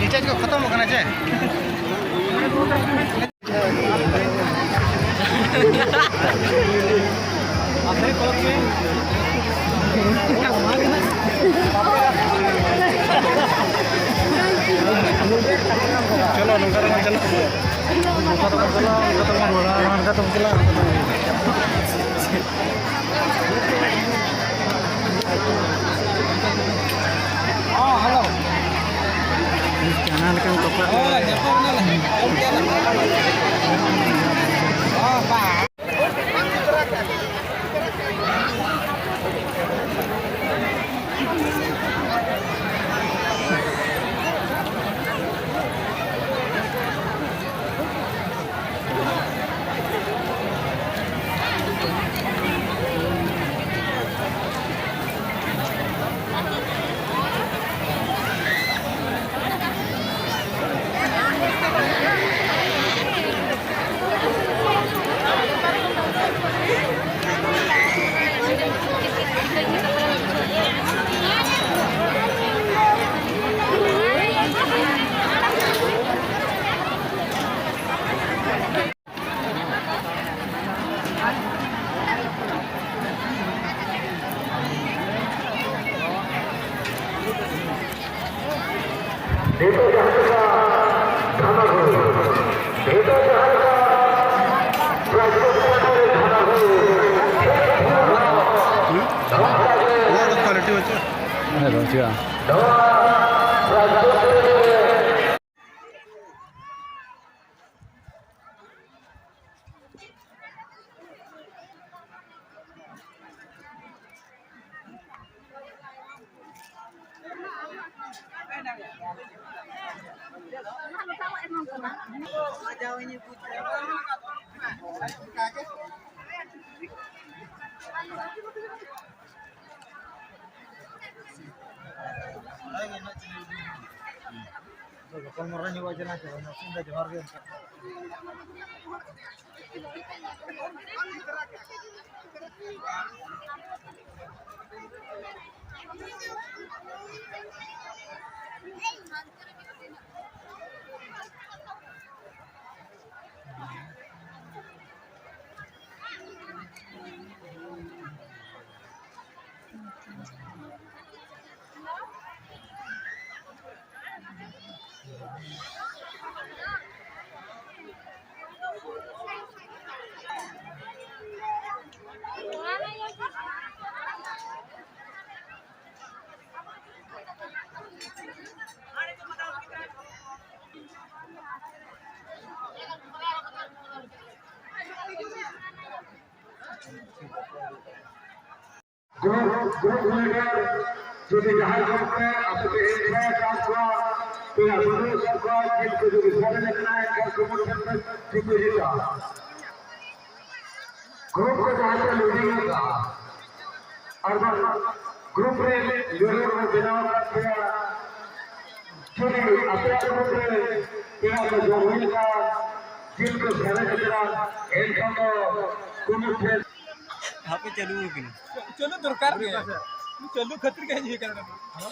Recharge को खत्म होना चाहिए चलो hello channel kan tepat. Oh, Jepang lah. Oh, Pak. যদি যাহার করতে আপনাকে এই ছয় কাজ করা তো আপনাদের সরকার কিন্তু যদি বলে না এক সমর্থন ঠিক হয়ে যেত ग्रुप को जहाँ से लोडिंग का और ग्रुप में लोडिंग में बिना किया चुनी अपने ग्रुप में किया तो जो हुई का जिनको सहने के तरह इनका तो कुछ यहाँ पे चलू कि चलो दरकार है चलो खतर का ये करना है